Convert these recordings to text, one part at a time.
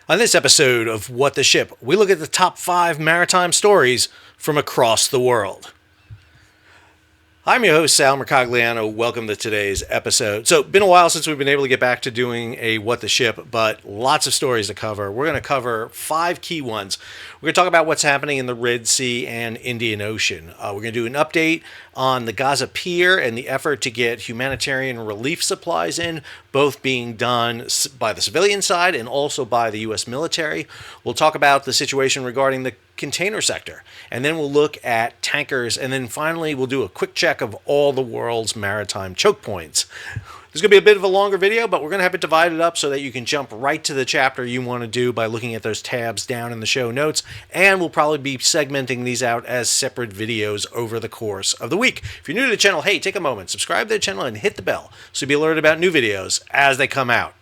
On this episode of What the Ship, we look at the top 5 maritime stories from across the world. I'm your host, Sal Mercogliano. Welcome to today's episode. So, been a while since we've been able to get back to doing a What the Ship, but lots of stories to cover. We're going to cover 5 key ones. We're going to talk about what's happening in the Red Sea and Indian Ocean. We're going to do an update on the Gaza Pier and the effort to get humanitarian relief supplies in, both being done by the civilian side and also by the U.S. military. We'll talk about the situation regarding the container sector, and then we'll look at tankers, and then finally we'll do a quick check of all the world's maritime choke points. This is going to be a bit of a longer video, but we're going to have it divided up so that you can jump right to the chapter you want to do by looking at those tabs down in the show notes, and we'll probably be segmenting these out as separate videos over the course of the week. If you're new to the channel, hey, take a moment, subscribe to the channel, and hit the bell so you'll be alerted about new videos as they come out.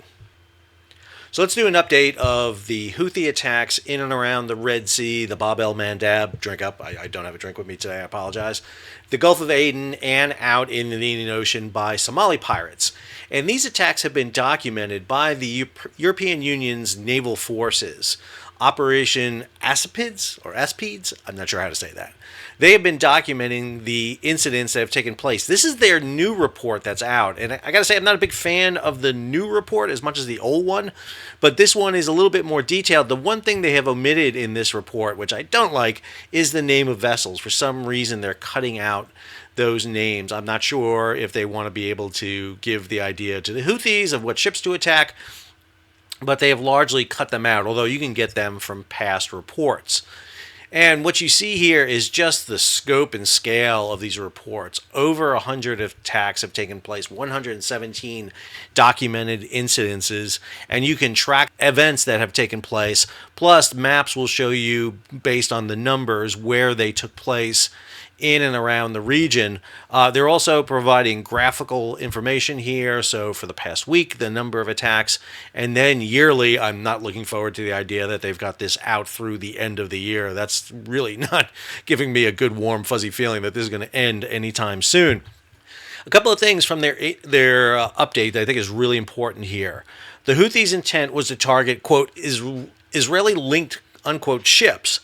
So let's do an update of the Houthi attacks in and around the Red Sea, the Bab el-Mandab, drink up, I don't have a drink with me today, I apologize, the Gulf of Aden, and out in the Indian Ocean by Somali pirates. And these attacks have been documented by the European Union's naval forces. Operation Aspids, or Aspides, I'm not sure how to say that. They have been documenting the incidents that have taken place. This is their new report that's out. And I got to say, I'm not a big fan of the new report as much as the old one, but this one is a little bit more detailed. The one thing they have omitted in this report, which I don't like, is the name of vessels. For some reason, they're cutting out those names. I'm not sure if they want to be able to give the idea to the Houthis of what ships to attack, but they have largely cut them out, although you can get them from past reports. And what you see here is just the scope and scale of these reports. Over 100 attacks have taken place, 117 documented incidences, and you can track events that have taken place. Plus, maps will show you, based on the numbers, where they took place in and around the region. They're also providing graphical information here. So for the past week, the number of attacks, and then yearly. I'm not looking forward to the idea that they've got this out through the end of the year. That's really not giving me a good, warm, fuzzy feeling that this is going to end anytime soon. A couple of things from their update that I think is really important here. The Houthis' intent was to target, quote, Israeli-linked, unquote, ships.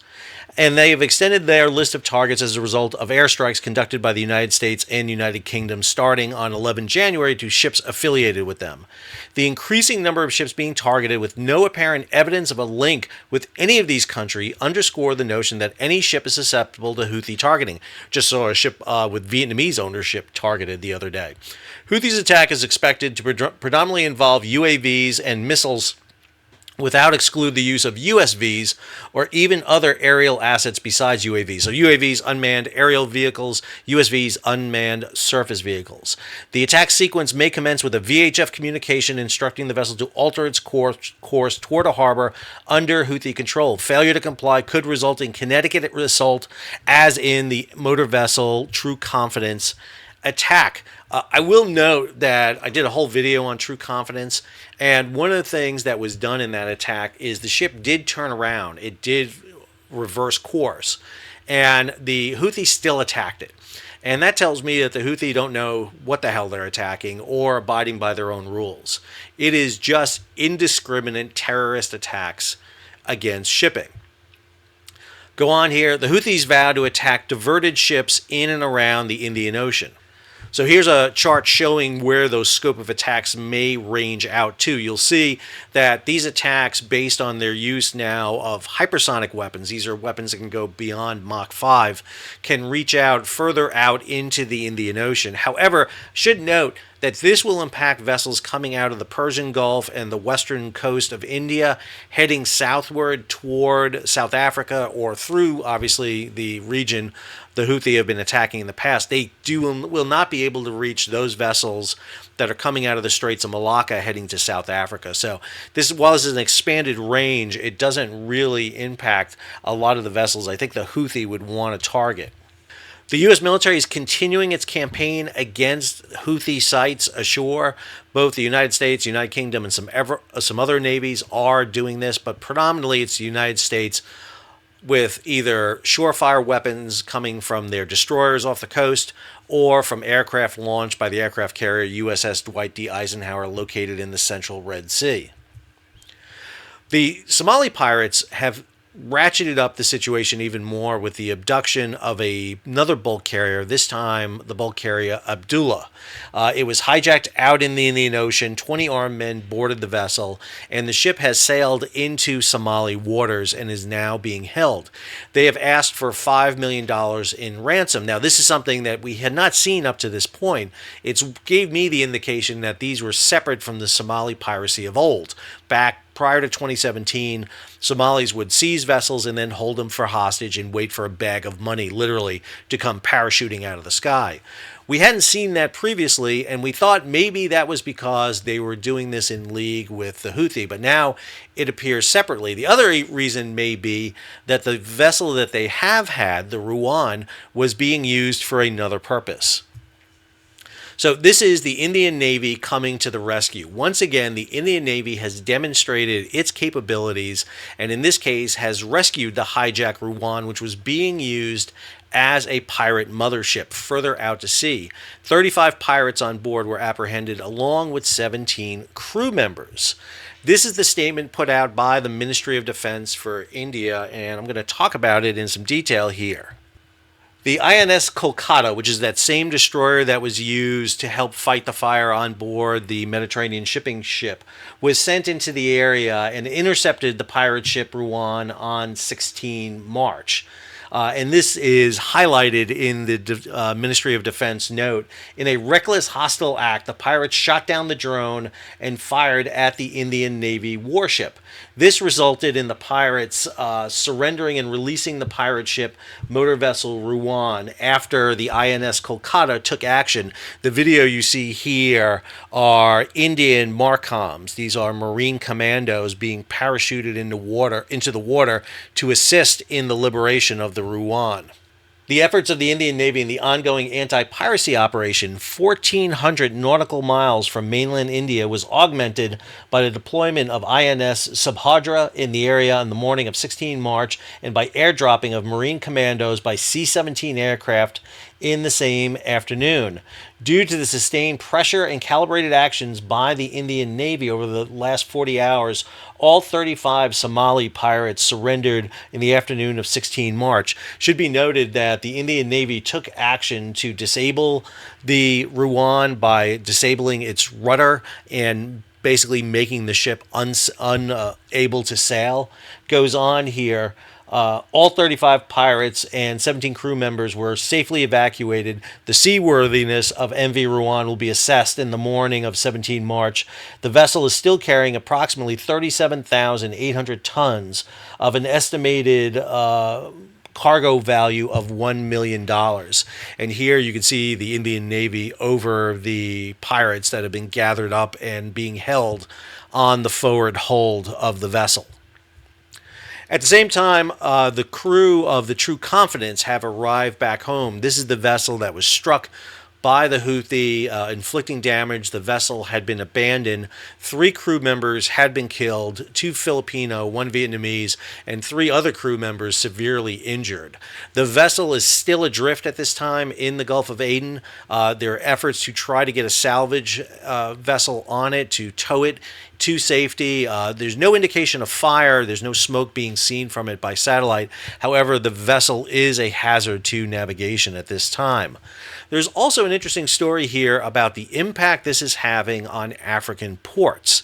And they have extended their list of targets as a result of airstrikes conducted by the United States and United Kingdom starting on 11 January to ships affiliated with them. The increasing number of ships being targeted with no apparent evidence of a link with any of these countries underscore the notion that any ship is susceptible to Houthi targeting. Just saw a ship with Vietnamese ownership targeted the other day. Houthis' attack is expected to predominantly involve UAVs and missiles, without exclude the use of USVs or even other aerial assets besides UAVs. So UAVs, unmanned aerial vehicles, USVs, unmanned surface vehicles. The attack sequence may commence with a VHF communication instructing the vessel to alter its course toward a harbor under Houthi control. Failure to comply could result in kinetic assault, as in the motor vessel True Confidence attack. I will note that I did a whole video on True Confidence, and one of the things that was done in that attack is the ship did turn around. It did reverse course, and the Houthis still attacked it. And that tells me that the Houthi don't know what the hell they're attacking or abiding by their own rules. It is just indiscriminate terrorist attacks against shipping. Go on here. The Houthis vow to attack diverted ships in and around the Indian Ocean. So here's a chart showing where those scope of attacks may range out to. You'll see that these attacks, based on their use now of hypersonic weapons, these are weapons that can go beyond Mach 5, can reach out further out into the Indian Ocean. However, should note that this will impact vessels coming out of the Persian Gulf and the western coast of India, heading southward toward South Africa or through, obviously, the region the Houthi have been attacking in the past. They will not be able to reach those vessels that are coming out of the Straits of Malacca heading to South Africa. So while this is an expanded range, it doesn't really impact a lot of the vessels I think the Houthi would want to target. The U.S. military is continuing its campaign against Houthi sites ashore. Both the United States, United Kingdom, and some other navies are doing this, but predominantly it's the United States, with either shore-fire weapons coming from their destroyers off the coast or from aircraft launched by the aircraft carrier USS Dwight D. Eisenhower located in the central Red Sea. The Somali pirates have ratcheted up the situation even more with the abduction of another bulk carrier, this time the bulk carrier Abdullah. It was hijacked out in the Indian Ocean. 20 armed men boarded the vessel, and the ship has sailed into Somali waters and is now being held. They have asked for $5 million in ransom. Now, this is something that we had not seen up to this point. It gave me the indication that these were separate from the Somali piracy of old. Back prior to 2017, Somalis would seize vessels and then hold them for hostage and wait for a bag of money, literally, to come parachuting out of the sky. We hadn't seen that previously, and we thought maybe that was because they were doing this in league with the Houthi, but now it appears separately. The other reason may be that the vessel that they have had, the Ruen, was being used for another purpose. So this is the Indian Navy coming to the rescue. Once again, the Indian Navy has demonstrated its capabilities, and in this case has rescued the hijacked Ruen, which was being used as a pirate mothership further out to sea. 35 pirates on board were apprehended along with 17 crew members. This is the statement put out by the Ministry of Defense for India, and I'm going to talk about it in some detail here. The INS Kolkata, which is that same destroyer that was used to help fight the fire on board the Mediterranean shipping ship, was sent into the area and intercepted the pirate ship Ruen on 16 March. And this is highlighted in the Ministry of Defense note. In a reckless hostile act, the pirates shot down the drone and fired at the Indian Navy warship. This resulted in the pirates surrendering and releasing the pirate ship motor vessel Ruen after the INS Kolkata took action. The video you see here are Indian Marcoms. These are Marine commandos being parachuted into the water to assist in the liberation of the Ruen. The efforts of the Indian Navy in the ongoing anti-piracy operation, 1,400 nautical miles from mainland India, was augmented by the deployment of INS Subhadra in the area on the morning of 16 March and by airdropping of Marine commandos by C-17 aircraft in the same afternoon. Due to the sustained pressure and calibrated actions by the Indian Navy over the last 40 hours, all 35 Somali pirates surrendered in the afternoon of 16 March. Should be noted that the Indian Navy took action to disable the Ruen by disabling its rudder and basically making the ship unable to sail. Goes on here. All 35 pirates and 17 crew members were safely evacuated. The seaworthiness of MV Ruen will be assessed in the morning of 17 March. The vessel is still carrying approximately 37,800 tons of an estimated cargo value of $1 million. And here you can see the Indian Navy over the pirates that have been gathered up and being held on the forward hold of the vessel. At the same time, the crew of the True Confidence have arrived back home. This is the vessel that was struck by the Houthi, inflicting damage. The vessel had been abandoned. 3 crew members had been killed, 2 Filipino, 1 Vietnamese, and 3 other crew members severely injured. The vessel is still adrift at this time in the Gulf of Aden. There are efforts to try to get a salvage vessel on it to tow it to safety. There's no indication of fire. There's no smoke being seen from it by satellite. However, the vessel is a hazard to navigation at this time. There's also an interesting story here about the impact this is having on African ports.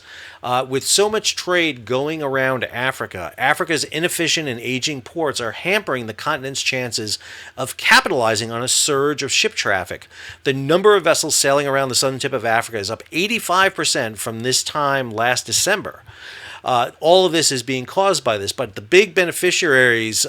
With so much trade going around Africa, Africa's inefficient and aging ports are hampering the continent's chances of capitalizing on a surge of ship traffic. The number of vessels sailing around the southern tip of Africa is up 85% from this time last December. All of this is being caused by this, but the big beneficiaries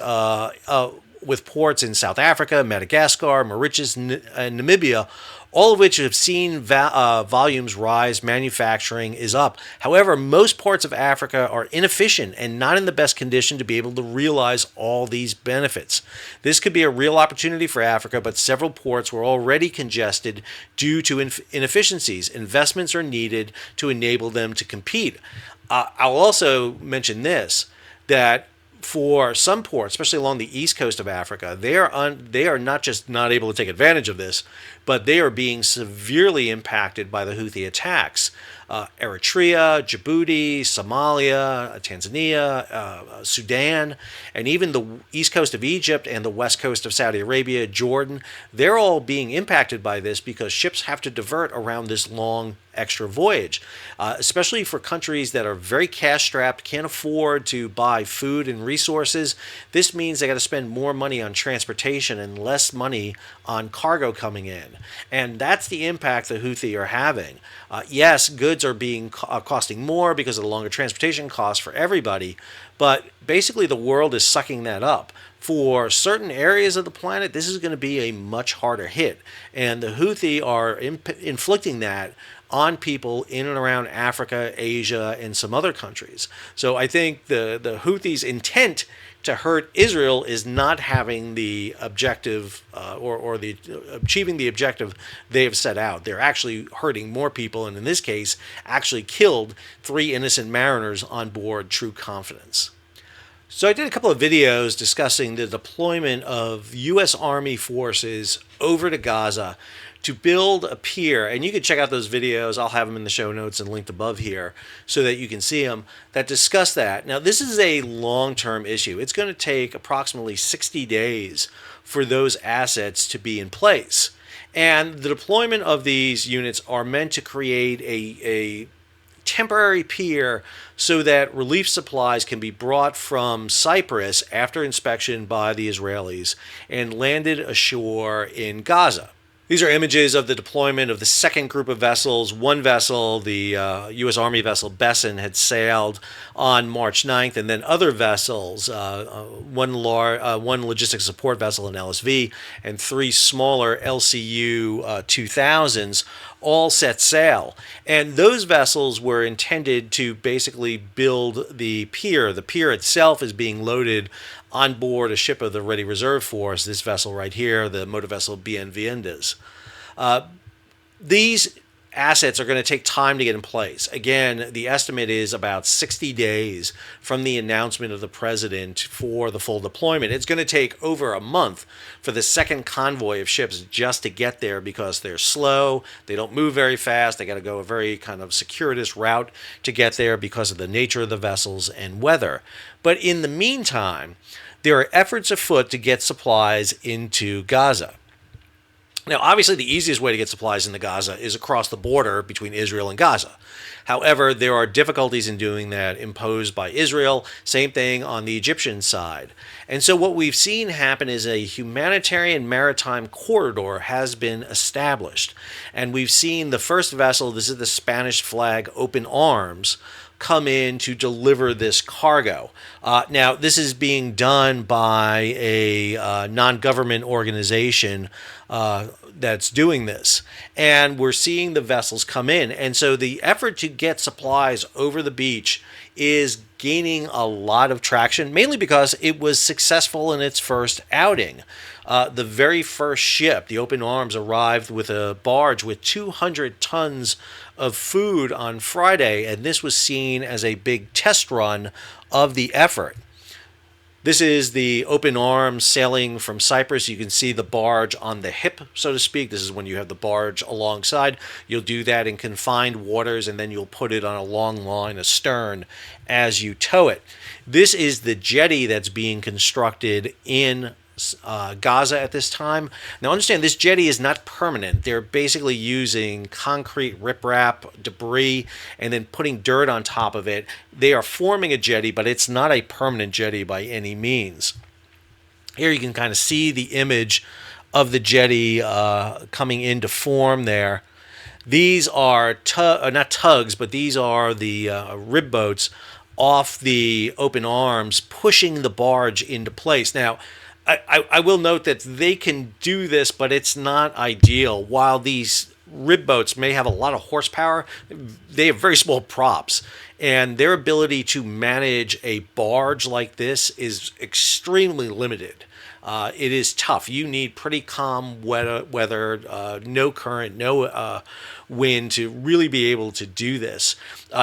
with ports in South Africa, Madagascar, Mauritius, and Namibia, all of which have seen volumes rise, manufacturing is up. However, most ports of Africa are inefficient and not in the best condition to be able to realize all these benefits. This could be a real opportunity for Africa, but several ports were already congested due to inefficiencies. Investments are needed to enable them to compete. I'll also mention this, that for some ports, especially along the east coast of Africa, they are not just not able to take advantage of this, but they are being severely impacted by the Houthi attacks. Eritrea, Djibouti, Somalia, Tanzania, Sudan, and even the east coast of Egypt and the west coast of Saudi Arabia, Jordan, they're all being impacted by this because ships have to divert around this long extra voyage, especially for countries that are very cash strapped, can't afford to buy food and resources. This means they got to spend more money on transportation and less money on cargo coming in. And that's the impact the Houthi are having. Yes, goods are being costing more because of the longer transportation costs for everybody, but basically the world is sucking that up. For certain areas of the planet, this is going to be a much harder hit, and the Houthi are inflicting that on people in and around Africa, Asia, and some other countries. So I think the Houthis' intent to hurt Israel is not having the objective or the achieving the objective they have set out. They're actually hurting more people, and in this case, actually killed 3 innocent mariners on board True Confidence. So I did a couple of videos discussing the deployment of U.S. Army forces over to Gaza to build a pier, and you can check out those videos. I'll have them in the show notes and linked above here so that you can see them, that discuss that. Now, this is a long-term issue. It's going to take approximately 60 days for those assets to be in place. And the deployment of these units are meant to create a temporary pier so that relief supplies can be brought from Cyprus after inspection by the Israelis and landed ashore in Gaza. These are images of the deployment of the second group of vessels. One vessel, the U.S. Army vessel Besson, had sailed on March 9th, and then other vessels, one logistics support vessel, an LSV, and 3 smaller LCU 2000s, all set sail. And those vessels were intended to basically build the pier. The pier itself is being loaded on board a ship of the Ready Reserve Force, this vessel right here, the motor vessel Bien Viendas. These assets are going to take time to get in place. Again, the estimate is about 60 days from the announcement of the president for the full deployment. It's going to take over a month for the second convoy of ships just to get there because they're slow, they don't move very fast, they got to go a very kind of circuitous route to get there because of the nature of the vessels and weather. But in the meantime, there are efforts afoot to get supplies into Gaza. Now, obviously, the easiest way to get supplies into Gaza is across the border between Israel and Gaza. However, there are difficulties in doing that imposed by Israel. Same thing on the Egyptian side. And so what we've seen happen is a humanitarian maritime corridor has been established. And we've seen the first vessel, this is the Spanish flag Open Arms, come in to deliver this cargo. Now, this is being done by a non-government organization that's doing this. And we're seeing the vessels come in. And so the effort to get supplies over the beach is gaining a lot of traction, mainly because it was successful in its first outing. The very first ship, the Open Arms, arrived with a barge with 200 tons of food on Friday, and this was seen as a big test run of the effort. This is the Open Arms sailing from Cyprus. You can see the barge on the hip, so to speak. This is when you have the barge alongside. You'll do that in confined waters, and then you'll put it on a long line astern as you tow it. This is the jetty that's being constructed in Gaza at this time. Now understand, this jetty is not permanent. They're basically using concrete riprap, debris, and then putting dirt on top of it. They are forming a jetty, but it's not a permanent jetty by any means. Here you can kind of see the image of the jetty coming into form there. These are not tugs, but these are the rib boats off the Open Arms pushing the barge into place. Now, I will note that they can do this, but it's not ideal. While these rib boats may have a lot of horsepower, they have very small props, and their ability to manage a barge like this is extremely limited. it is tough. You need pretty calm weather, no current, no wind to really be able to do this.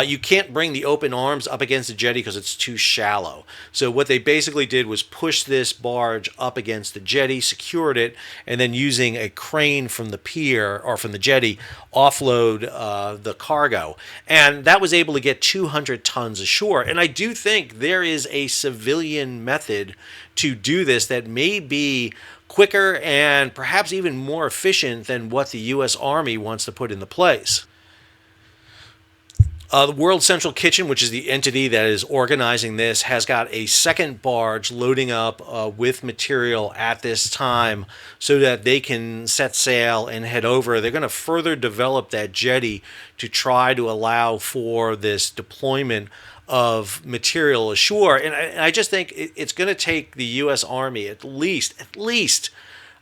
You can't bring the open arms up against the jetty because it's too shallow. So what they basically did was push this barge up against the jetty, secured it, and then using a crane from the pier or from the jetty, offload the cargo. And that was able to get 200 tons ashore. And I do think there is a civilian method to do this that may be quicker and perhaps even more efficient than what the U.S. Army wants to put into place. The World Central Kitchen, which is the entity that is organizing this, has got a second barge loading up with material at this time so that they can set sail and head over. They're going to further develop that jetty to try to allow for this deployment of material ashore. And I just think it's going to take the U.S. Army at least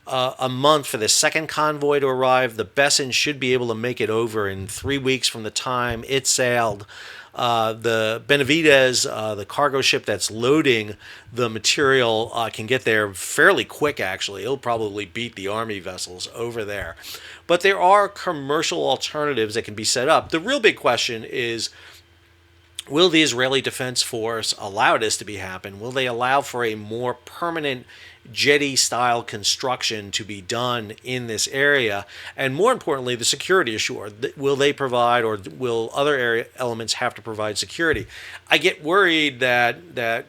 a month for the second convoy to arrive. The Besson should be able to make it over in 3 weeks from the time it sailed. The Benavides, the cargo ship that's loading the material, can get there fairly quick, actually. It'll probably beat the Army vessels over there. But there are commercial alternatives that can be set up. The real big question is, will the Israeli Defense Force allow this to be happen? Will they allow for a more permanent jetty-style construction to be done in this area? And more importantly, the security ashore. Will they provide, or will other area elements have to provide security? I get worried that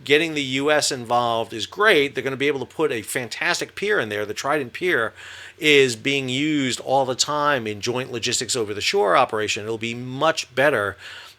getting the U.S. involved is great. They're going to be able to put a fantastic pier in there. The Trident Pier is being used all the time in joint logistics over the shore operation. It'll be much better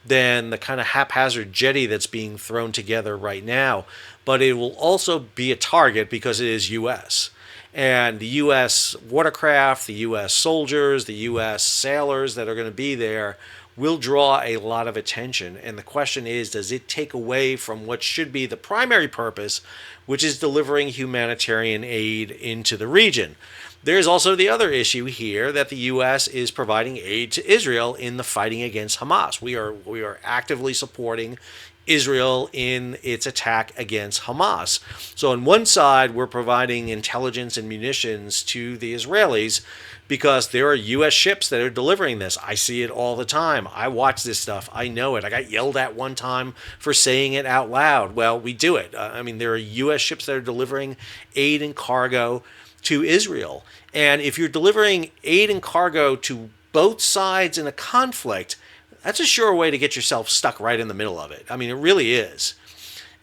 than the kind of haphazard jetty that's being thrown together right now. But it will also be a target because it is U.S. And the U.S. watercraft, the U.S. soldiers, the U.S. sailors that are going to be there will draw a lot of attention. And the question is, does it take away from what should be the primary purpose, which is delivering humanitarian aid into the region? There's also the other issue here that the U.S. is providing aid to Israel in the fighting against Hamas. We are actively supporting Israel in its attack against Hamas. So on one side, we're providing intelligence and munitions to the Israelis because there are U.S. ships that are delivering this. I see it all the time. I watch this stuff. I know it. I got yelled at one time for saying it out loud. Well, we do it. There are U.S. ships that are delivering aid and cargo to Israel. And if you're delivering aid and cargo to both sides in a conflict, that's a sure way to get yourself stuck right in the middle of it. It really is.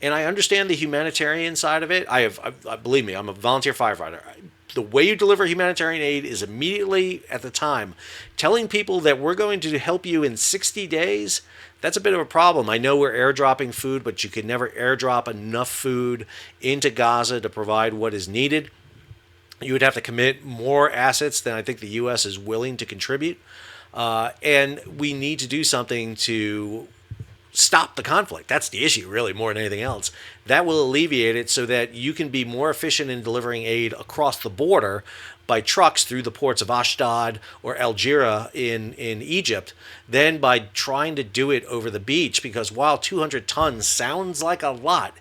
And I understand the humanitarian side of it. Believe me, I'm a volunteer firefighter. The way you deliver humanitarian aid is immediately at the time. Telling people that we're going to help you in 60 days, that's a bit of a problem. I know we're airdropping food, but you can never airdrop enough food into Gaza to provide what is needed. You would have to commit more assets than I think the U.S. is willing to contribute. And we need to do something to stop the conflict. That's the issue, really, more than anything else. That will alleviate it so that you can be more efficient in delivering aid across the border by trucks through the ports of Ashdod or Algeria in Egypt than by trying to do it over the beach. Because while 200 tons sounds like a lot,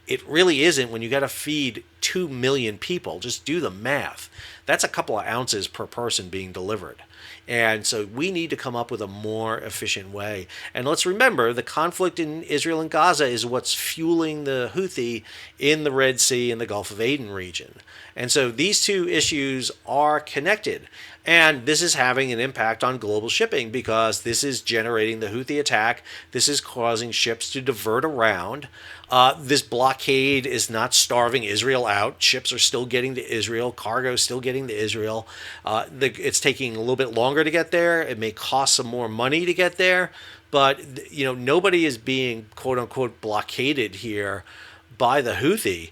it really isn't when you got to feed 2 million people. Just do the math. That's a couple of ounces per person being delivered. And so we need to come up with a more efficient way. And let's remember, the conflict in Israel and Gaza is what's fueling the Houthi in the Red Sea and the Gulf of Aden region. And so these two issues are connected. And this is having an impact on global shipping because this is generating the Houthi attack. This is causing ships to divert around. This blockade is not starving Israel out. Ships are still getting to Israel. Cargo is still getting to Israel. It's taking a little bit longer to get there. It may cost some more money to get there. But nobody is being, quote unquote, blockaded here by the Houthi.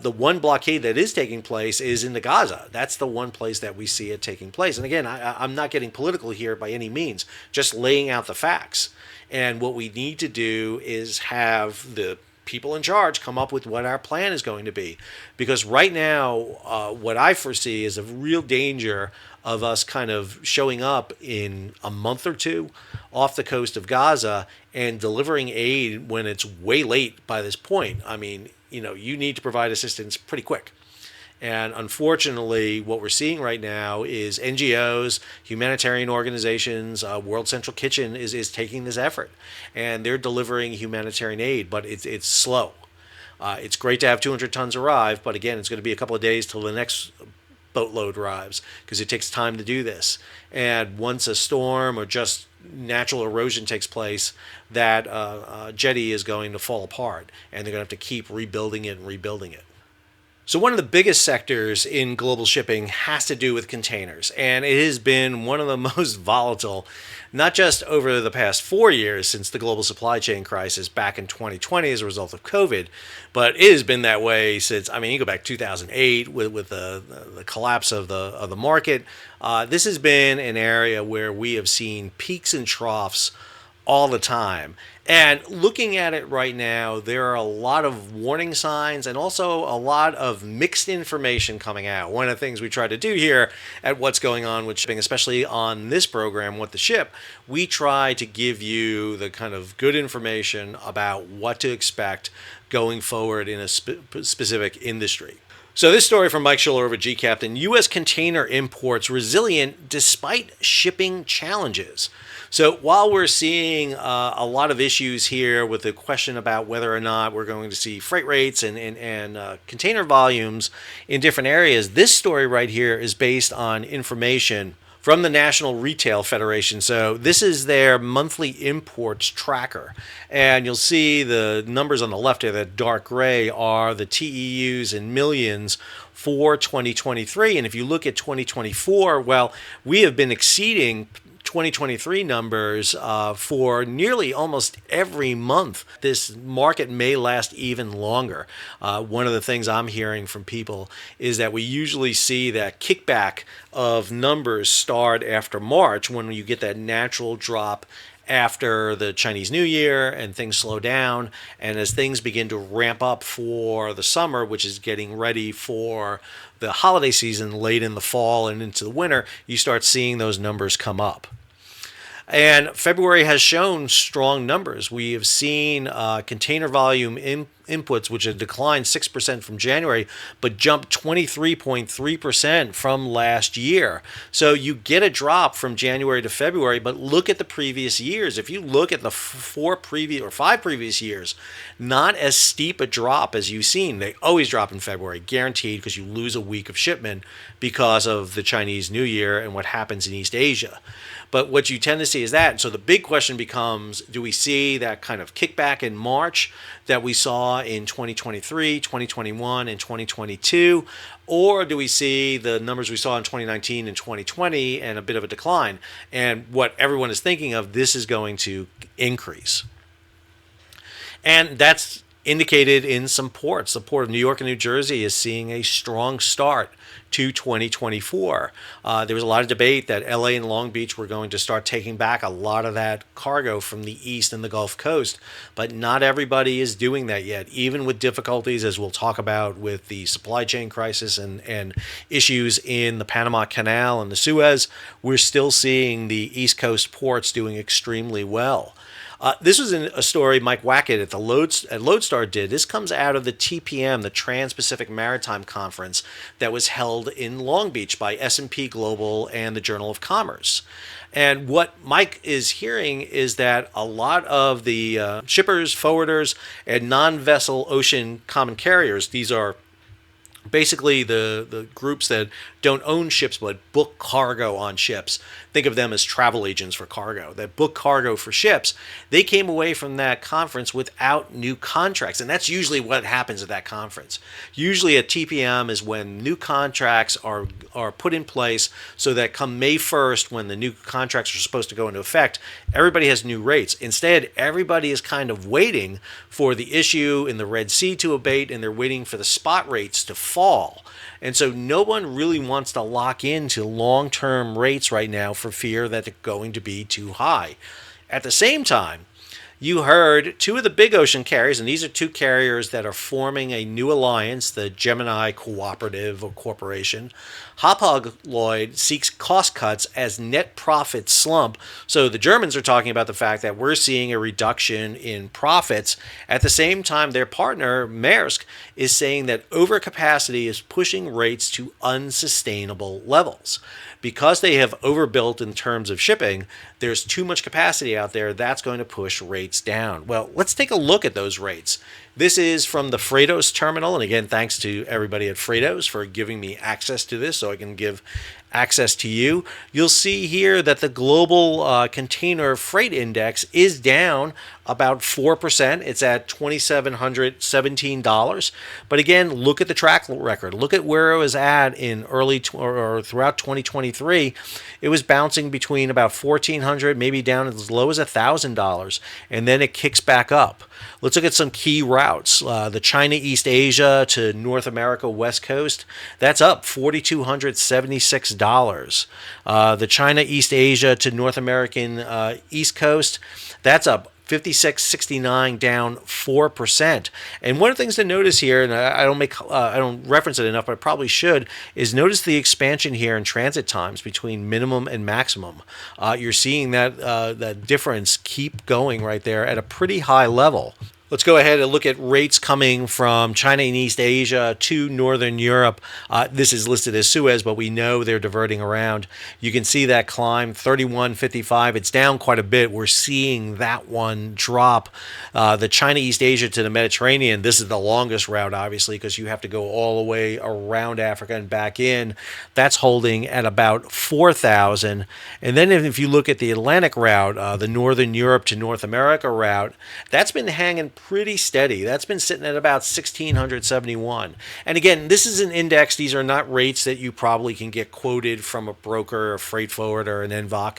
The one blockade that is taking place is in the Gaza. That's the one place that we see it taking place. And again, I'm not getting political here by any means, just laying out the facts. And what we need to do is have the people in charge come up with what our plan is going to be. Because right now, what I foresee is a real danger of us kind of showing up in a month or two off the coast of Gaza and delivering aid when it's way late by this point. I mean, you need to provide assistance pretty quick. And unfortunately, what we're seeing right now is NGOs, humanitarian organizations, World Central Kitchen is taking this effort. And they're delivering humanitarian aid, but it's slow. It's great to have 200 tons arrive, but again, it's going to be a couple of days till the next boatload arrives because it takes time to do this. And once a storm or just natural erosion takes place, that jetty is going to fall apart, and they're going to have to keep rebuilding it and rebuilding it. So one of the biggest sectors in global shipping has to do with containers, and it has been one of the most volatile, not just over the past 4 years since the global supply chain crisis back in 2020 as a result of COVID, but it has been that way since, you go back 2008 with the collapse of the market. This has been an area where we have seen peaks and troughs all the time. And looking at it right now, there are a lot of warning signs and also a lot of mixed information coming out. One of the things we try to do here at What's Going On with Shipping, especially on this program, What the Ship, we try to give you the kind of good information about what to expect going forward in a specific industry. So this story from Mike Schiller over at G-Captain: U.S. container imports resilient despite shipping challenges. So while we're seeing a lot of issues here with the question about whether or not we're going to see freight rates and container volumes in different areas, this story right here is based on information from the National Retail Federation. So this is their monthly imports tracker. And you'll see the numbers on the left here, that dark gray, are the TEUs in millions for 2023. And if you look at 2024, well, we have been exceeding 2023 numbers for nearly almost every month. This market may last even longer. One of the things I'm hearing from people is that we usually see that kickback of numbers start after March, when you get that natural drop after the Chinese New Year and things slow down. And as things begin to ramp up for the summer, which is getting ready for the holiday season late in the fall and into the winter, you start seeing those numbers come up. And February has shown strong numbers. We have seen container volume inputs, which have declined 6% from January, but jumped 23.3% from last year. So you get a drop from January to February, but look at the previous years. If you look at the 5 previous years, not as steep a drop as you've seen. They always drop in February, guaranteed, because you lose a week of shipment because of the Chinese New Year and what happens in East Asia. But what you tend to see is that. So the big question becomes, do we see that kind of kickback in March that we saw in 2023, 2021, and 2022? Or do we see the numbers we saw in 2019 and 2020 and a bit of a decline? And what everyone is thinking of, this is going to increase. And that's indicated in some ports. The port of New York and New Jersey is seeing a strong start to 2024. There was a lot of debate that LA and Long Beach were going to start taking back a lot of that cargo from the East and the Gulf Coast, but not everybody is doing that yet, even with difficulties, as we'll talk about, with the supply chain crisis and issues in the Panama Canal and the Suez. We're still seeing the East Coast ports doing extremely well. This was a story Mike Wackett at Lodestar did. This comes out of the TPM, the Trans-Pacific Maritime Conference, that was held in Long Beach by S&P Global and the Journal of Commerce. And what Mike is hearing is that a lot of the shippers, forwarders, and non-vessel ocean common carriers, these are basically the groups that don't own ships but book cargo on ships. Think of them as travel agents for cargo that book cargo for ships. They came away from that conference without new contracts, and that's usually what happens at that conference. Usually at TPM is when new contracts are put in place, so that come May 1st, when the new contracts are supposed to go into effect, everybody has new rates. Instead, everybody is kind of waiting for the issue in the Red Sea to abate, and they're waiting for the spot rates to fall. And so no one really wants to lock into long-term rates right now for fear that they're going to be too high. At the same time, You heard two of the big ocean carriers, and these are two carriers that are forming a new alliance, the Gemini Cooperative or Corporation. Hapag-Lloyd seeks cost cuts as net profits slump. So the Germans are talking about the fact that we're seeing a reduction in profits. At the same time, their partner, Maersk, is saying that overcapacity is pushing rates to unsustainable levels. Because they have overbuilt in terms of shipping, there's too much capacity out there. That's going to push rates down. Well, let's take a look at those rates. This is from the Freightos terminal. And again, thanks to everybody at Freightos for giving me access to this so I can give access to you. You'll see here that the global container freight index is down about 4%. It's at $2,717. But again, look at the track record. Look at where it was at in or throughout 2023. It was bouncing between about $1,400, maybe down as low as $1,000, and then it kicks back up. Let's look at some key routes. The China East Asia to North America West Coast, that's up $4,276. The China East Asia to North American East Coast, that's up $56.69, down 4%. And one of the things to notice here, and I don't reference it enough, but I probably should, is notice the expansion here in transit times between minimum and maximum. You're seeing that difference keep going right there at a pretty high level. Let's go ahead and look at rates coming from China and East Asia to Northern Europe. This is listed as Suez, but we know they're diverting around. You can see that climb, 31.55. It's down quite a bit. We're seeing that one drop. The China East Asia to the Mediterranean, this is the longest route, obviously, because you have to go all the way around Africa and back in. That's holding at about 4,000. And then if you look at the Atlantic route, the Northern Europe to North America route, that's been hanging pretty steady. That's been sitting at about 1,671. And again, this is an index. These are not rates that you probably can get quoted from a broker, a freight forwarder, an NVOC.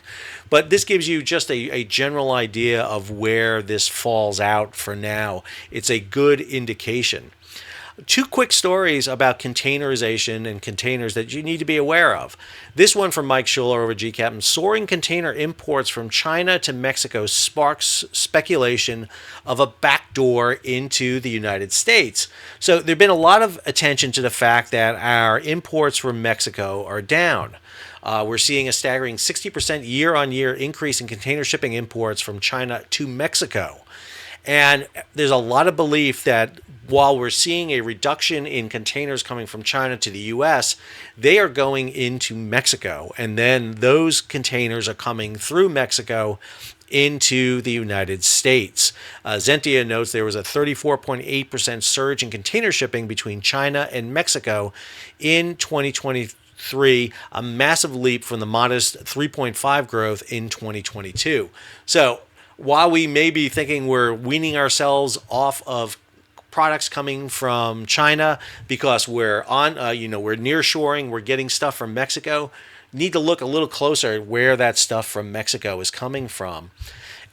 But this gives you just a general idea of where this falls out for now. It's a good indication. Two quick stories about containerization and containers that you need to be aware of. This one from Mike Schuler over GCAP. Soaring container imports from China to Mexico sparks speculation of a backdoor into the United States. So there's been a lot of attention to the fact that our imports from Mexico are down. We're seeing a staggering 60% year-on-year increase in container shipping imports from China to Mexico. And there's a lot of belief that while we're seeing a reduction in containers coming from China to the U.S., they are going into Mexico. And then those containers are coming through Mexico into the United States. Zentia notes there was a 34.8% surge in container shipping between China and Mexico in 2023, a massive leap from the modest 3.5 growth in 2022. So while we may be thinking we're weaning ourselves off of products coming from China because we're on, we're nearshoring, we're getting stuff from Mexico, need to look a little closer at where that stuff from Mexico is coming from.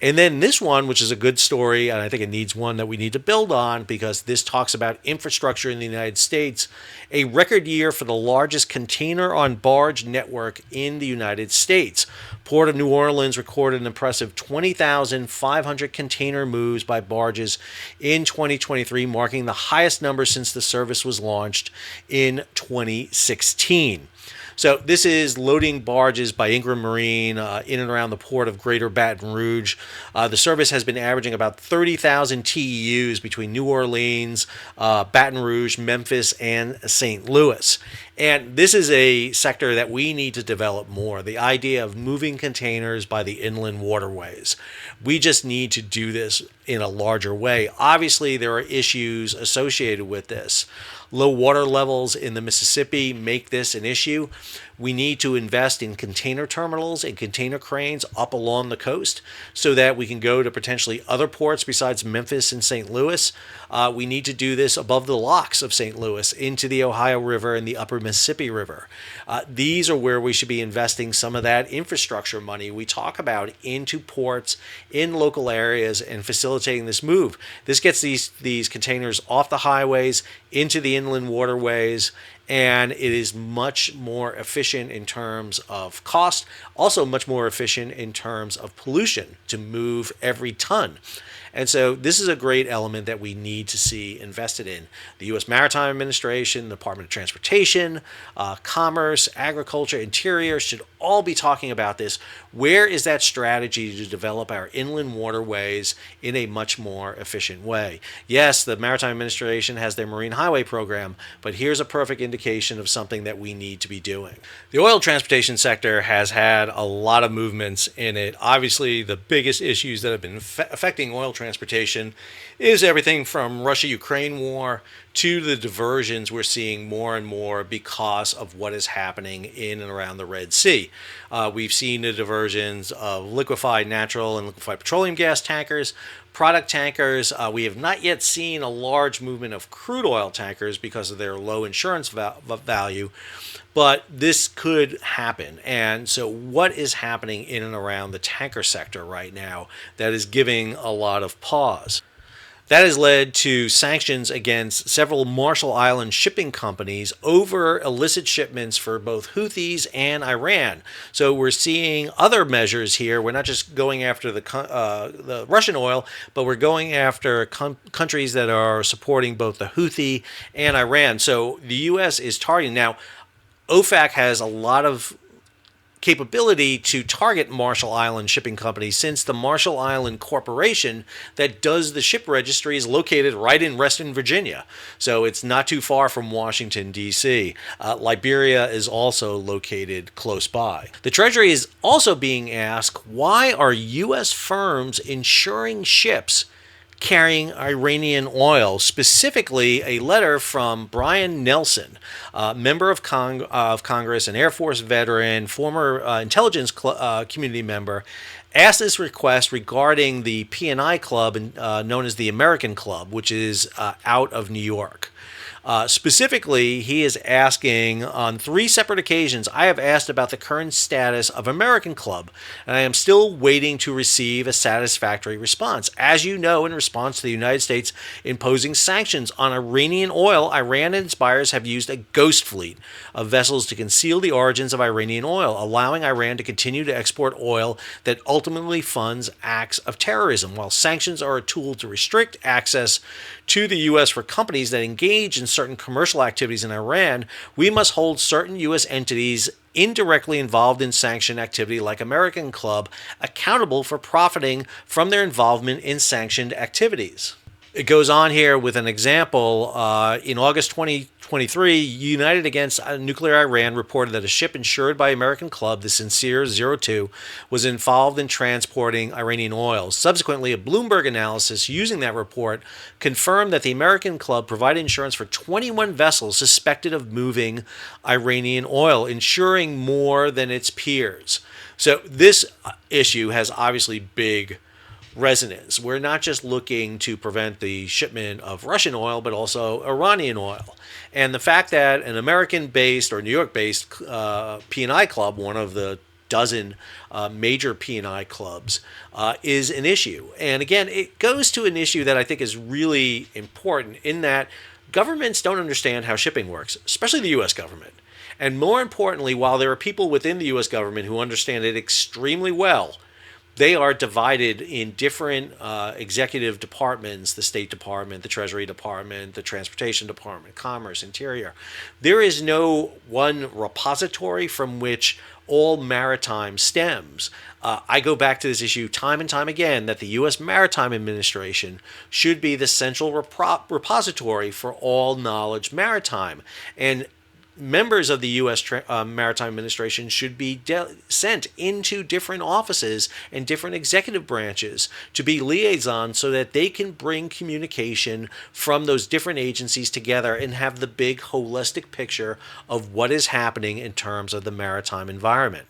And then this one, which is a good story, and I think it needs one that we need to build on because this talks about infrastructure in the United States. A record year for the largest container on barge network in the United States. Port of New Orleans recorded an impressive 20,500 container moves by barges in 2023, marking the highest number since the service was launched in 2016. So this is loading barges by Ingram Marine in and around the port of Greater Baton Rouge. The service has been averaging about 30,000 TEUs between New Orleans, Baton Rouge, Memphis, and St. Louis. And this is a sector that we need to develop more, the idea of moving containers by the inland waterways. We just need to do this in a larger way. Obviously, there are issues associated with this. Low water levels in the Mississippi make this an issue. We need to invest in container terminals and container cranes up along the coast so that we can go to potentially other ports besides Memphis and St. Louis. We need to do this above the locks of St. Louis into the Ohio River and the upper Mississippi River. These are where we should be investing some of that infrastructure money we talk about into ports in local areas and facilitating this move. This gets these containers off the highways into the inland waterways and it is much more efficient in terms of cost, also much more efficient in terms of pollution to move every ton. And so this is a great element that we need to see invested in. The U.S. Maritime Administration, the Department of Transportation, Commerce, Agriculture, Interior should all be talking about this. Where is that strategy to develop our inland waterways in a much more efficient way? Yes, the Maritime Administration has their Marine Highway Program, but here's a perfect indication of something that we need to be doing. The oil transportation sector has had a lot of movements in it. Obviously, the biggest issues that have been affecting oil transportation is everything from Russia-Ukraine war to the diversions we're seeing more and more because of what is happening in and around the Red Sea. We've seen the diversions of liquefied natural and liquefied petroleum gas tankers, product tankers. We have not yet seen a large movement of crude oil tankers because of their low insurance value, but this could happen. And so what is happening in and around the tanker sector right now that is giving a lot of pause? That has led to sanctions against several Marshall Island shipping companies over illicit shipments for both Houthis and Iran. So we're seeing other measures here. We're not just going after the Russian oil, but we're going after countries that are supporting both the Houthi and Iran. So the U.S. is targeting. Now, OFAC has a lot of capability to target Marshall Island shipping companies, since the Marshall Island Corporation that does the ship registry is located right in Reston, Virginia. So it's not too far from Washington, D.C. Liberia is also located close by. The Treasury is also being asked, why are U.S. firms insuring ships carrying Iranian oil? Specifically, a letter from Brian Nelson, member of Congress, an Air Force veteran, former intelligence community member, asked this request regarding the P&I club known as the American Club, which is out of New York. Specifically, he is asking, on 3 separate occasions, I have asked about the current status of American Club, and I am still waiting to receive a satisfactory response. As you know, in response to the United States imposing sanctions on Iranian oil, Iran and its buyers have used a ghost fleet of vessels to conceal the origins of Iranian oil, allowing Iran to continue to export oil that ultimately funds acts of terrorism. While sanctions are a tool to restrict access to the U.S. for companies that engage in certain commercial activities in Iran, we must hold certain U.S. entities indirectly involved in sanctioned activity like American Club accountable for profiting from their involvement in sanctioned activities. It goes on here with an example. In August 2023, United Against Nuclear Iran reported that a ship insured by American Club, the Sincere 02, was involved in transporting Iranian oil. Subsequently, a Bloomberg analysis using that report confirmed that the American Club provided insurance for 21 vessels suspected of moving Iranian oil, insuring more than its peers. So this issue has obviously big resonance. We're not just looking to prevent the shipment of Russian oil, but also Iranian oil. And the fact that an American-based or New York-based P&I club, one of the dozen major P&I clubs, is an issue. And again, it goes to an issue that I think is really important, in that governments don't understand how shipping works, especially the U.S. government. And more importantly, while there are people within the U.S. government who understand it extremely well, they are divided in different executive departments: the State Department, the Treasury Department, the Transportation Department, Commerce, Interior. There is no one repository from which all maritime stems. I go back to this issue time and time again, that the U.S. Maritime Administration should be the central repository for all knowledge maritime. And members of the U.S. Maritime Administration should be sent into different offices and different executive branches to be liaisons, so that they can bring communication from those different agencies together and have the big holistic picture of what is happening in terms of the maritime environment.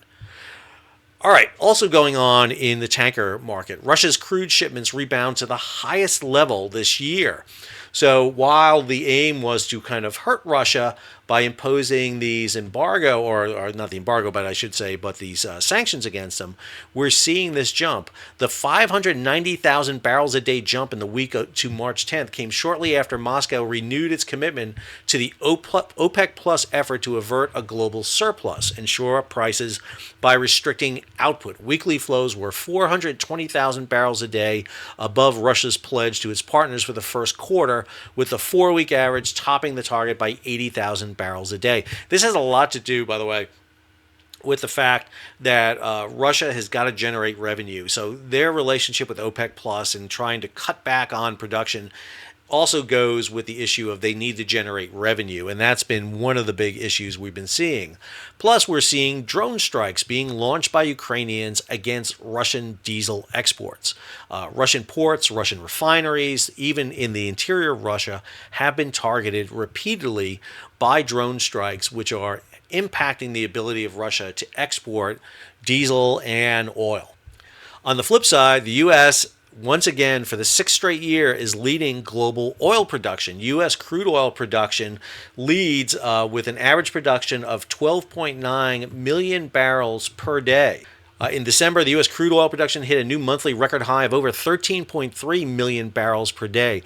All right, also going on in the tanker market, Russia's crude shipments rebound to the highest level this year. So while the aim was to kind of hurt Russia by imposing these embargo, or not the embargo, but I should say, but these sanctions against them, we're seeing this jump. The 590,000 barrels a day jump in the week to March 10th came shortly after Moscow renewed its commitment to the OPEC Plus effort to avert a global surplus and shore up prices by restricting output. Weekly flows were 420,000 barrels a day above Russia's pledge to its partners for the first quarter, with the 4-week average topping the target by 80,000 barrels a day. This has a lot to do, by the way, with the fact that Russia has got to generate revenue. So their relationship with OPEC Plus and trying to cut back on production also goes with the issue of they need to generate revenue, and that's been one of the big issues we've been seeing. Plus, we're seeing drone strikes being launched by Ukrainians against Russian diesel exports. Russian ports, Russian refineries, even in the interior of Russia, have been targeted repeatedly by drone strikes, which are impacting the ability of Russia to export diesel and oil. On the flip side, the U.S., once again, for the 6th straight year, is leading global oil production. U.S. crude oil production leads with an average production of 12.9 million barrels per day. In December, the U.S. crude oil production hit a new monthly record high of over 13.3 million barrels per day.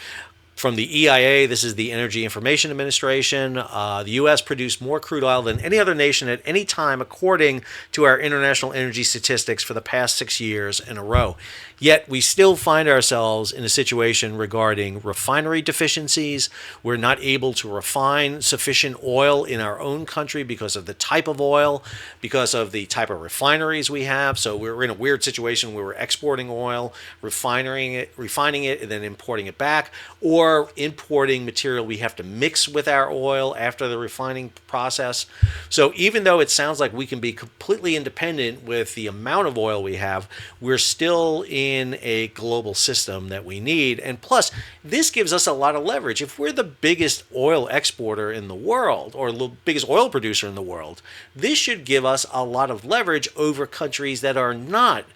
From the EIA, this is the Energy Information Administration, the U.S. produced more crude oil than any other nation at any time, according to our international energy statistics for the past 6 years in a row. Yet we still find ourselves in a situation regarding refinery deficiencies. We're not able to refine sufficient oil in our own country because of the type of oil, because of the type of refineries we have. So we're in a weird situation where we're exporting oil, refining it, and then importing it back, or importing material we have to mix with our oil after the refining process. So even though it sounds like we can be completely independent with the amount of oil we have, we're still in a global system that we need. And plus, this gives us a lot of leverage. If we're the biggest oil exporter in the world, or the biggest oil producer in the world, this should give us a lot of leverage over countries that are not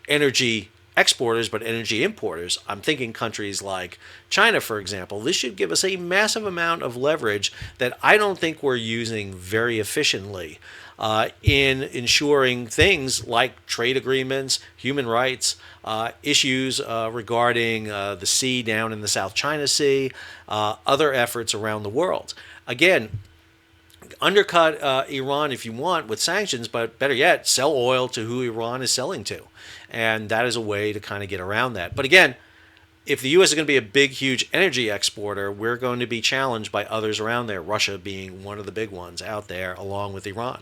energy exporters but energy importers. I'm thinking countries like China, for example. This should give us a massive amount of leverage that I don't think we're using very efficiently in ensuring things like trade agreements, human rights, issues regarding the sea down in the South China Sea, other efforts around the world. Again, undercut Iran if you want with sanctions, but better yet, sell oil to who Iran is selling to. And that is a way to kind of get around that. But again, if the U.S. is going to be a big, huge energy exporter, we're going to be challenged by others around there, Russia being one of the big ones out there, along with Iran.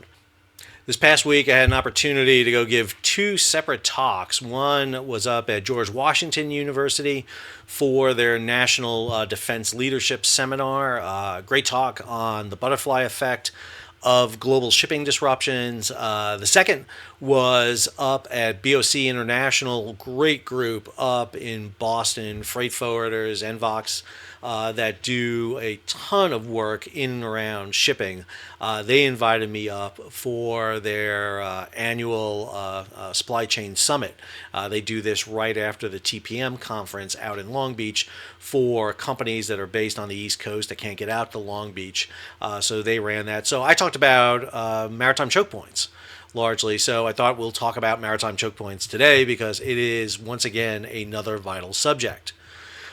This past week, I had an opportunity to go give 2 separate talks. One was up at George Washington University for their National Defense Leadership Seminar. Great talk on the butterfly effect of global shipping disruptions. The second was up at BOC International, great group up in Boston, freight forwarders, NVOX, that do a ton of work in and around shipping. They invited me up for their annual supply chain summit. They do this right after the TPM conference out in Long Beach for companies that are based on the East Coast that can't get out to Long Beach. So they ran that. So I talked about maritime chokepoints largely. So I thought we'll talk about maritime chokepoints today because it is, once again, another vital subject.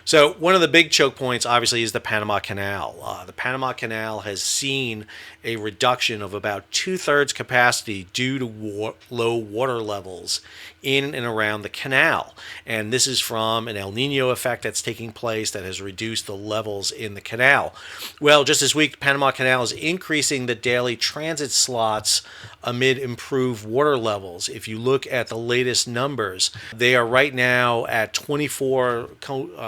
So one of the big choke points, obviously, is the Panama Canal. The Panama Canal has seen a reduction of about 2/3 capacity due to low water levels in and around the canal. And this is from an El Nino effect that's taking place that has reduced the levels in the canal. Well, just this week, the Panama Canal is increasing the daily transit slots amid improved water levels. If you look at the latest numbers, they are right now at 24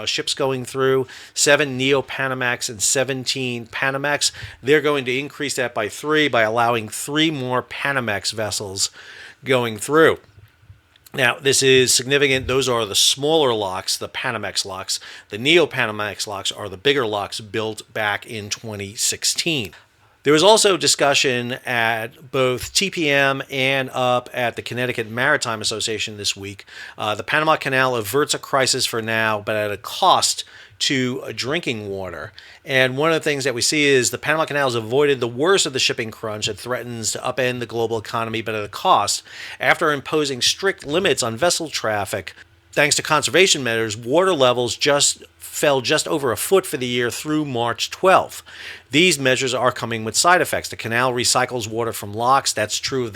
ships going through, 7 Neo-Panamax and 17 Panamax. They're going to increase that by 3 by allowing 3 more Panamax vessels going through. Now, this is significant. Those are the smaller locks, the Panamax locks. The Neo-Panamax locks are the bigger locks built back in 2016. There was also discussion at both TPM and up at the Connecticut Maritime Association this week. The Panama Canal averts a crisis for now, but at a cost to drinking water. And one of the things that we see is the Panama Canal has avoided the worst of the shipping crunch that threatens to upend the global economy, but at a cost. After imposing strict limits on vessel traffic, thanks to conservation measures, water levels fell just over a foot for the year through March 12th. These measures are coming with side effects. The canal recycles water from locks. That's true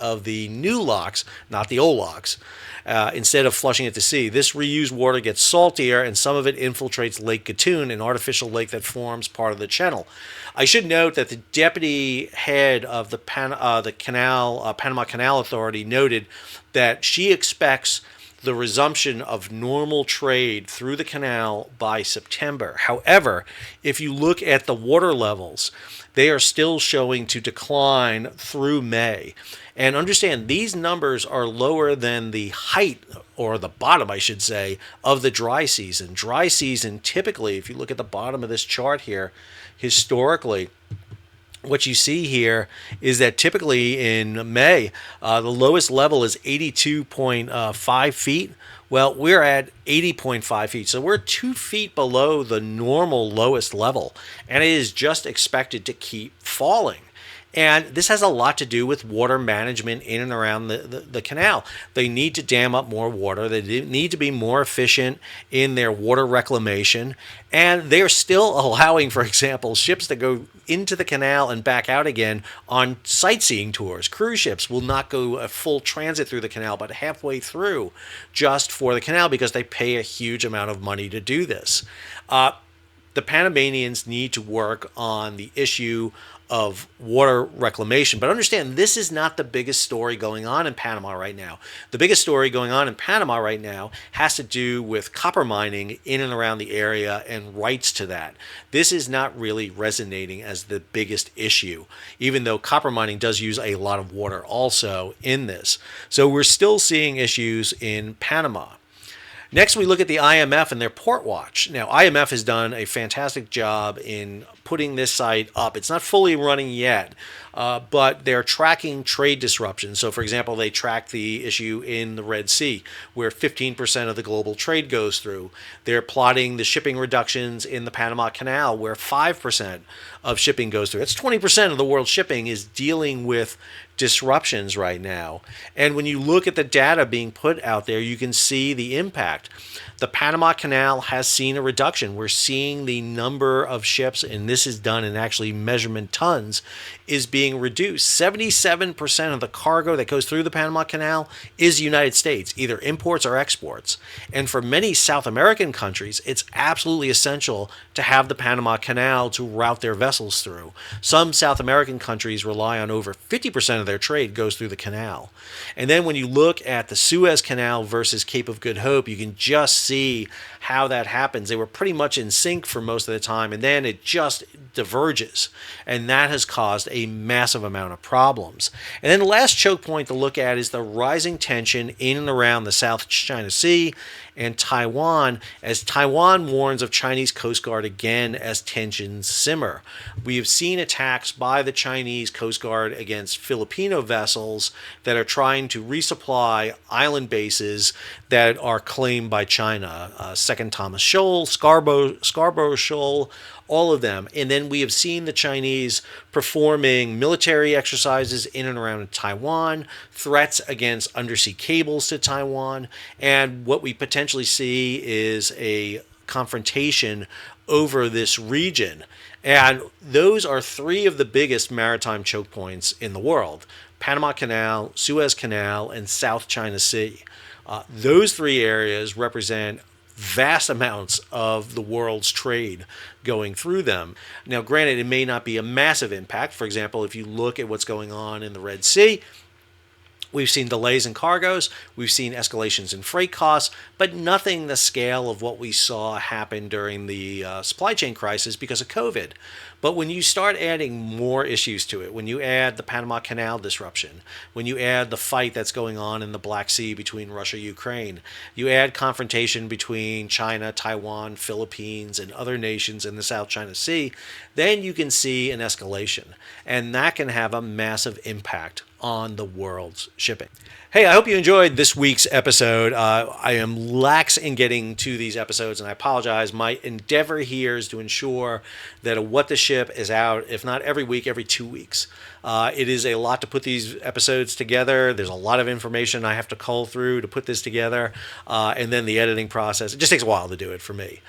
of the new locks, not the old locks. Instead of flushing it to sea, this reused water gets saltier, and some of it infiltrates Lake Gatun, an artificial lake that forms part of the channel. I should note that the deputy head of the Panama Canal Authority noted that she expects the resumption of normal trade through the canal by September. However, if you look at the water levels, they are still showing to decline through May. And understand, these numbers are lower than the height, or the bottom, I should say, of the dry season. Dry season, typically, if you look at the bottom of this chart here, historically, what you see here is that typically in May, the lowest level is 82.5 feet. Well, we're at 80.5 feet. So we're 2 feet below the normal lowest level. And it is just expected to keep falling. And this has a lot to do with water management in and around the canal. They need to dam up more water. They need to be more efficient in their water reclamation. And they're still allowing, for example, ships to go into the canal and back out again on sightseeing tours. Cruise ships will not go a full transit through the canal, but halfway through just for the canal, because they pay a huge amount of money to do this. The Panamanians need to work on the issue of water reclamation. But understand, this is not the biggest story going on in Panama right now. The biggest story going on in Panama right now has to do with copper mining in and around the area and rights to that. This is not really resonating as the biggest issue, even though copper mining does use a lot of water also in this. So we're still seeing issues in Panama. Next, we look at the IMF and their port watch. Now, IMF has done a fantastic job in putting this site up. It's not fully running yet, but they're tracking trade disruptions. So, for example, they track the issue in the Red Sea, where 15% of the global trade goes through. They're plotting the shipping reductions in the Panama Canal, where 5% of shipping goes through. That's 20% of the world's shipping is dealing with disruptions right now. And when you look at the data being put out there, you can see the impact. The Panama Canal has seen a reduction. We're seeing the number of ships, and this is done in actually measurement tons, is being reduced. 77% of the cargo that goes through the Panama Canal is United States, either imports or exports. And for many South American countries, it's absolutely essential to have the Panama Canal to route their vessels through. Some South American countries rely on over 50% of their trade goes through the canal. And then when you look at the Suez Canal versus Cape of Good Hope, you can just see how that happens. They were pretty much in sync for most of the time, and then it just diverges. And that has caused a massive amount of problems. And then the last choke point to look at is the rising tension in and around the South China Sea and Taiwan, as Taiwan warns of Chinese Coast Guard again as tensions simmer. We have seen attacks by the Chinese Coast Guard against Filipino vessels that are trying to resupply island bases that are claimed by China. Second Thomas Shoal, Scarborough Shoal, all of them. And then we have seen the Chinese performing military exercises in and around Taiwan, threats against undersea cables to Taiwan, and what we potentially see is a confrontation over this region. And those are three of the biggest maritime choke points in the world: Panama Canal, Suez Canal, and South China Sea. Those three areas represent vast amounts of the world's trade going through them. Now, granted, it may not be a massive impact. For example, if you look at what's going on in the Red Sea, We've seen delays in cargoes, we've seen escalations in freight costs, but nothing the scale of what we saw happen during the supply chain crisis because of COVID. But when you start adding more issues to it, when you add the Panama Canal disruption, when you add the fight that's going on in the Black Sea between Russia and Ukraine, you add confrontation between China, Taiwan, Philippines, and other nations in the South China Sea, then you can see an escalation. And that can have a massive impact on the world's shipping. Hey, I hope you enjoyed this week's episode. I am lax in getting to these episodes, and I apologize. My endeavor here is to ensure that a What the Ship is out, if not every week, every 2 weeks. It is a lot to put these episodes together. There's a lot of information I have to cull through to put this together, and then the editing process. It just takes a while to do it for me.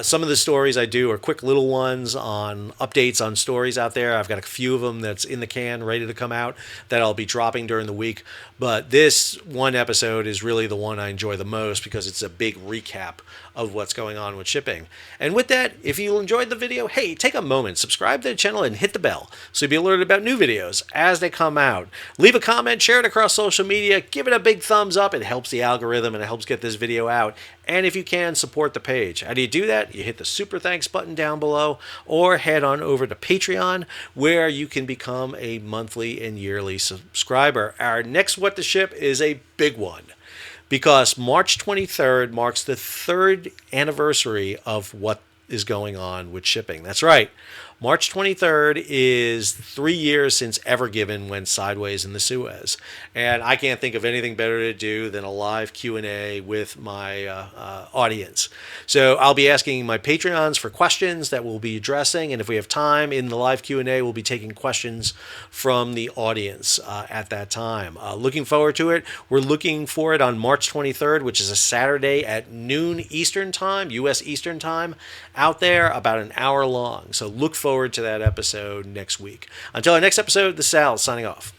Some of the stories I do are quick little ones on updates on stories out there. I've got a few of them that's in the can, ready to come out, that I'll be dropping during the week. But this one episode is really the one I enjoy the most because it's a big recap of what's going on with shipping. And with that, if you enjoyed the video, hey, take a moment, subscribe to the channel and hit the bell so you'll be alerted about new videos as they come out. Leave a comment, share it across social media, give it a big thumbs up. It helps the algorithm and it helps get this video out. And if you can, support the page. How do you do that? You hit the super thanks button down below or head on over to Patreon where you can become a monthly and yearly subscriber. Our next What the Ship is a big one, because March 23rd marks the 3rd anniversary of what is going on with shipping. That's right. March 23rd is 3 years since Ever Given went sideways in the Suez. And I can't think of anything better to do than a live Q&A with my audience. So I'll be asking my Patreons for questions that we'll be addressing. And if we have time in the live Q&A, we'll be taking questions from the audience at that time. Looking forward to it. We're looking for it on March 23rd, which is a Saturday at noon Eastern Time, U.S. Eastern Time, out there, about an hour long. So look forward to that episode next week. Until our next episode, this is Sal signing off.